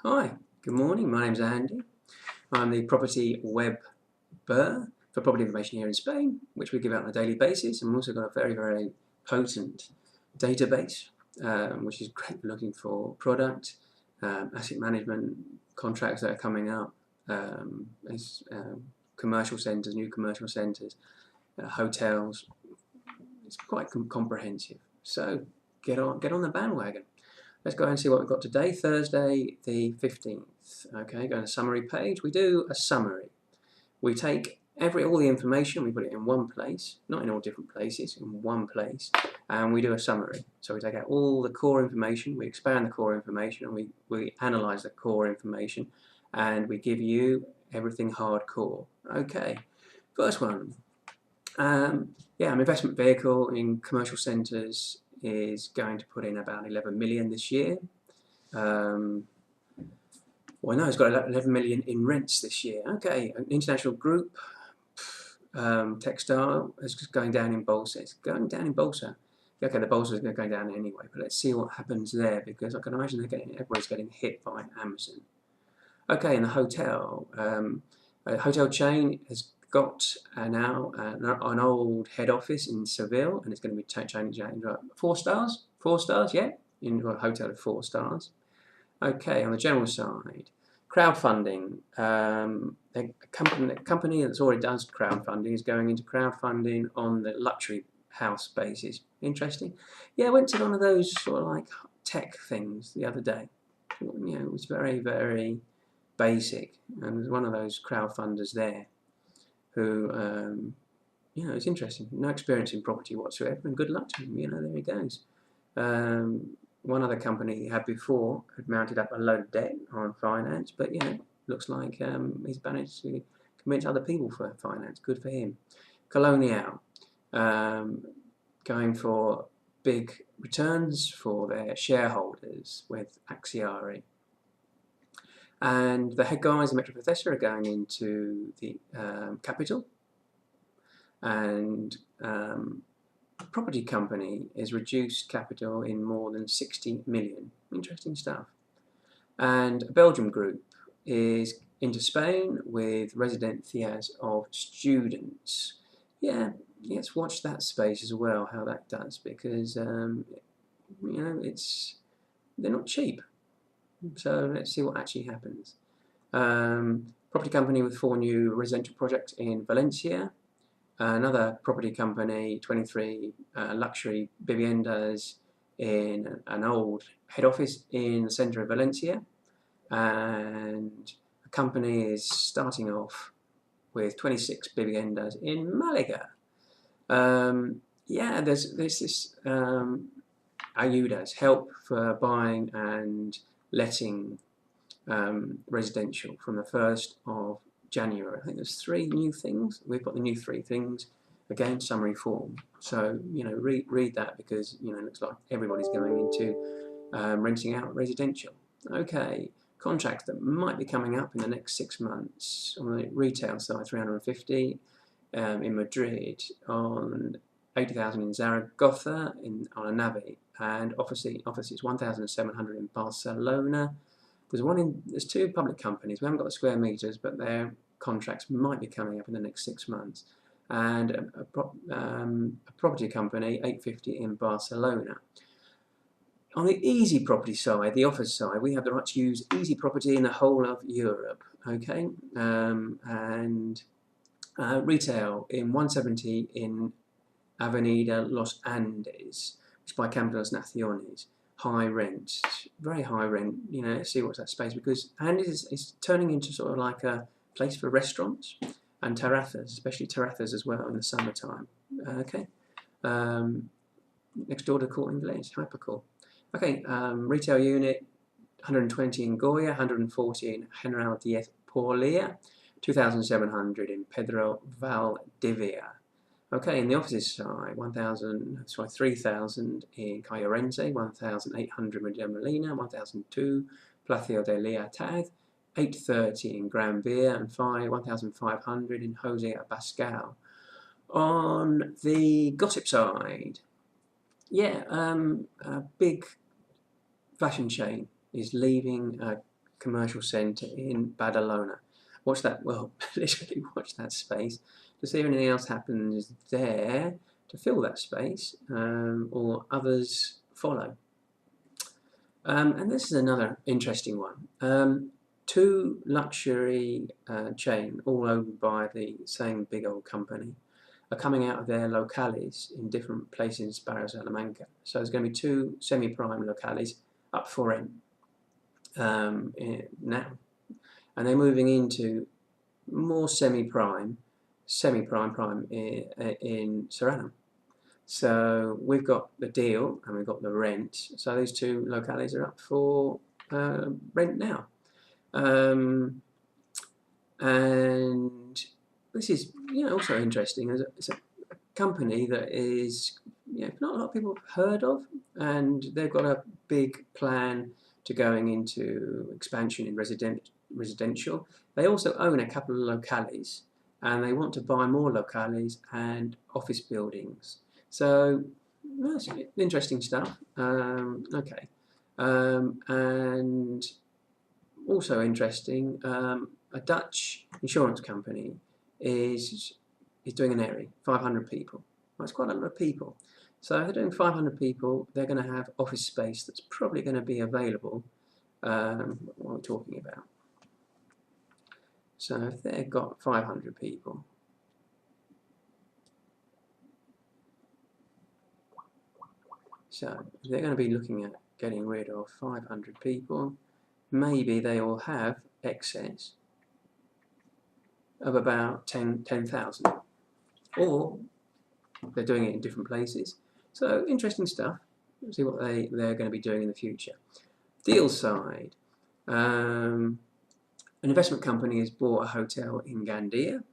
Hi, good morning. My name's Andy. I'm the property Web-Ber for property information here in Spain, which we give out on a daily basis. And we've also got a very, very potent database, which is great for looking for product, asset management contracts that are coming up, commercial centres, new commercial centres, hotels. It's quite comprehensive. So get on the bandwagon. Let's go and see what we've got today, Thursday the 15th. Okay, go to the summary page. We do a summary. We take all the information, we put it in one place, not in all different places, in one place, and we do a summary. So we take out all the core information, we expand the core information, and we analyse the core information, and we give you everything hardcore. Okay, first one. An investment vehicle in commercial centres is going to put in about 11 million this year. Well, no, it's got 11 million in rents this year. Okay, an international group, textile, is just going down in Bolsa. It's going down in Bolsa. Okay, the Bolsa is going to go down anyway, but let's see what happens there, because I can imagine everybody's getting hit by Amazon. Okay, in the hotel, a hotel chain has got now an old head office in Seville, and it's going to be changed into 4 stars. 4 stars, yeah, into a hotel of 4 stars. Okay, on the general side, crowdfunding. A company that's already does crowdfunding is going into crowdfunding on the luxury house basis. Interesting. Yeah, I went to one of those sort of like tech things the other day. You know, it was very, very basic, and there's one of those crowdfunders there who, you know, it's interesting. No experience in property whatsoever, and good luck to him. You know, there he goes. One other company he had before had mounted up a load of debt on finance, but you know, looks like he's managed to convince other people for finance. Good for him. Colonial, going for big returns for their shareholders with Axiari. And the head guys in Metro Professor are going into the capital, and a property company is reduced capital in more than 60 million. Interesting stuff. And a Belgium group is into Spain with residencias of students. Yeah, let's watch that space as well, how that does, because you know, they're not cheap. So let's see what actually happens. Property company with 4 new residential projects in Valencia. Another property company, 23 luxury viviendas in an old head office in the centre of Valencia. And a company is starting off with 26 viviendas in Malaga. Yeah, there's this ayudas, help for buying and letting residential from the 1st of January. I think there's 3 new things. We've got the new 3 things, again, summary form. So, you know, read that, because, you know, it looks like everybody's going into renting out residential. Okay, contracts that might be coming up in the next 6 months. On the retail side, 350 in Madrid, on 80,000 in Zaragoza, on a Navi, and offices 1,700 in Barcelona. There's 2 public companies. We haven't got the square meters, but their contracts might be coming up in the next 6 months. And a property company, 850 in Barcelona. On the easy property side, the office side, we have the right to use easy property in the whole of Europe. Okay, and retail in 170 in Avenida Los Andes, which is by Campos Naciones. High rent, very high rent. You know, let's see what's that space, because Andes is turning into sort of like a place for restaurants and terrazas, especially terrazas as well in the summertime. Okay, next door to Court Inglés, hyper cool. Okay, retail unit, 120 in Goya, 140 in General Diez Porlia, 2,700 in Pedro Valdivia. Okay, in the offices side, 3,000 in Cayo Rense, 1,800 in Molina, 1,002 Palacio de Libertad, 830 in Gran Via, and 1,500 in Jose Abascal. On the gossip side, yeah, a big fashion chain is leaving commercial centre in Badalona. Watch that, well, literally watch that space to see if anything else happens there to fill that space, or others follow. And this is another interesting one. Two luxury chain, all owned by the same big old company, are coming out of their locales in different places in Barrio Salamanca. So there's going to be two semi-prime locales up for rent now, and they're moving into more semi-prime in Serrano. So we've got the deal and we've got the rent. So these two locales are up for rent now. And this is, also interesting. It's a company that is, not a lot of people have heard of, and they've got a big plan to going into expansion in residential. They also own a couple of locales, and they want to buy more locales and office buildings. So that's interesting stuff. Okay, and also interesting, a Dutch insurance company is doing an area, 500 people. That's quite a lot of people. So if they're doing 500 people, they're going to have office space that's probably going to be available. What we're talking about. So if they've got 500 people, so they're going to be looking at getting rid of 500 people. Maybe they will have excess of about 10,000, or they're doing it in different places. So interesting stuff. Let's see what they're going to be doing in the future. Deal side. An investment company has bought a hotel in Gandia,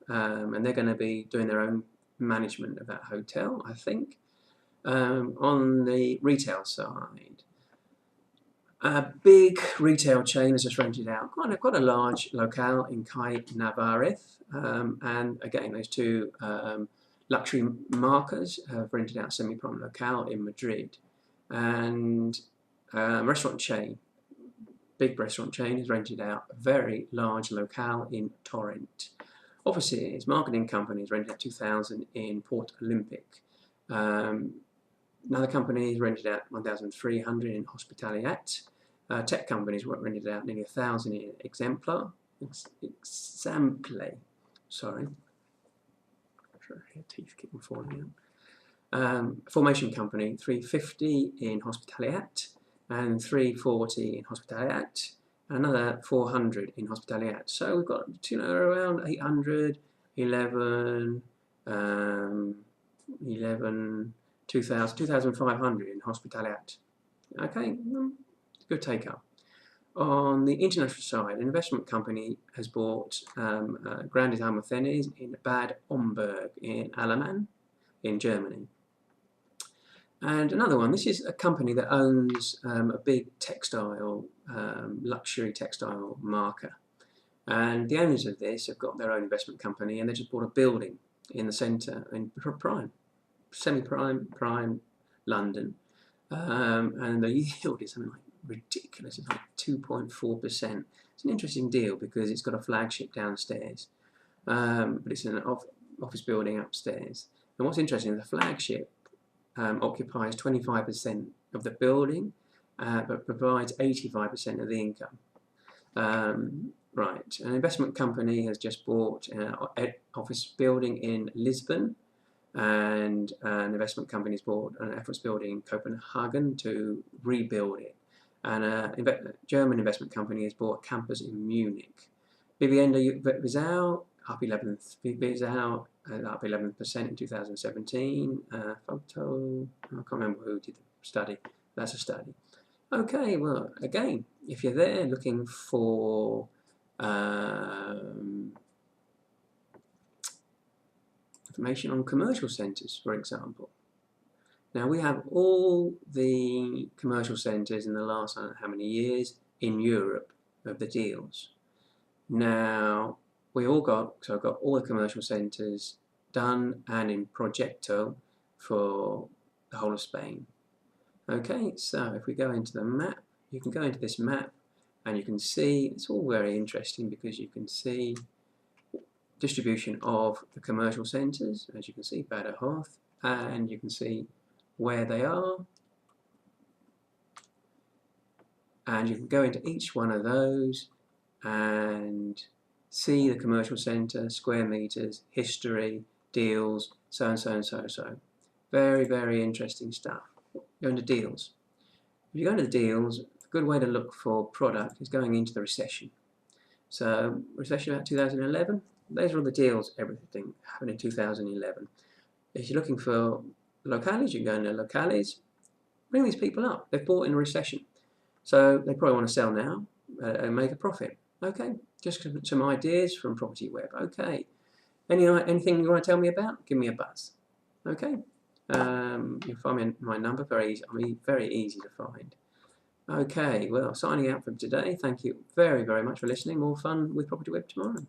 and they're going to be doing their own management of that hotel, I think. On the retail side, a big retail chain has just rented out quite a large locale in Calle Navarrete, and again those two luxury markers have rented out semi-prime locale in Madrid, and a restaurant chain, big restaurant chain, has rented out a very large locale in Torrent. Offices, marketing companies rented out 2,000 in Port Olympic. Another company has rented out 1,300 in Hospitaliat. Tech companies rented out nearly 1,000 in Exemplar. Sorry. Teeth keep falling out. Formation company, 350 in Hospitaliat and 340 in Hospitaliat, and another 400 in Hospitaliat. So we've got around 800, 11, 2,500 in Hospitaliat. Okay, good take up. On the international side, an investment company has bought Grandes Almacenes in Bad Homburg in Alaman in Germany. And another one, this is a company that owns a big textile, luxury textile marker. And the owners of this have got their own investment company, and they just bought a building in the centre in prime, semi-prime London. And the yield is something like ridiculous. It's like 2.4%. It's an interesting deal because it's got a flagship downstairs, but it's an office building upstairs. And what's interesting is the flagship occupies 25% of the building, but provides 85% of the income. Right, an investment company has just bought an office building in Lisbon, and an investment company has bought an office building in Copenhagen to rebuild it. And a German investment company has bought a campus in Munich. Vivienda Visual up 11th. Visual up 11% in 2017. Photo. I can't remember who did the study. That's a study. Okay. Well, again, if you're there looking for information on commercial centres, for example. Now we have all the commercial centres in the last I don't know how many years in Europe of the deals. Now I've got all the commercial centres done and in Proyecto for the whole of Spain. Okay, so if we go into the map, you can go into this map and you can see it's all very interesting because you can see distribution of the commercial centres, as you can see, Bad Hearth, and you can see where they are, and you can go into each one of those and see the commercial centre, square metres, history, deals, so and so and so and so. Very, very interesting stuff. Go into deals. If you go into the deals, a good way to look for product is going into the recession. So recession about 2011, those are all the deals, everything happened in 2011. If you're looking for locales, you can go into locales, bring these people up. They've bought in a recession, so they probably want to sell now and make a profit. Okay, just some ideas from Property Web. Okay, anything you want to tell me about? Give me a buzz. Okay, you'll find my number very easy to find. Okay, well, signing out from today. Thank you very, very much for listening. More fun with Property Web tomorrow.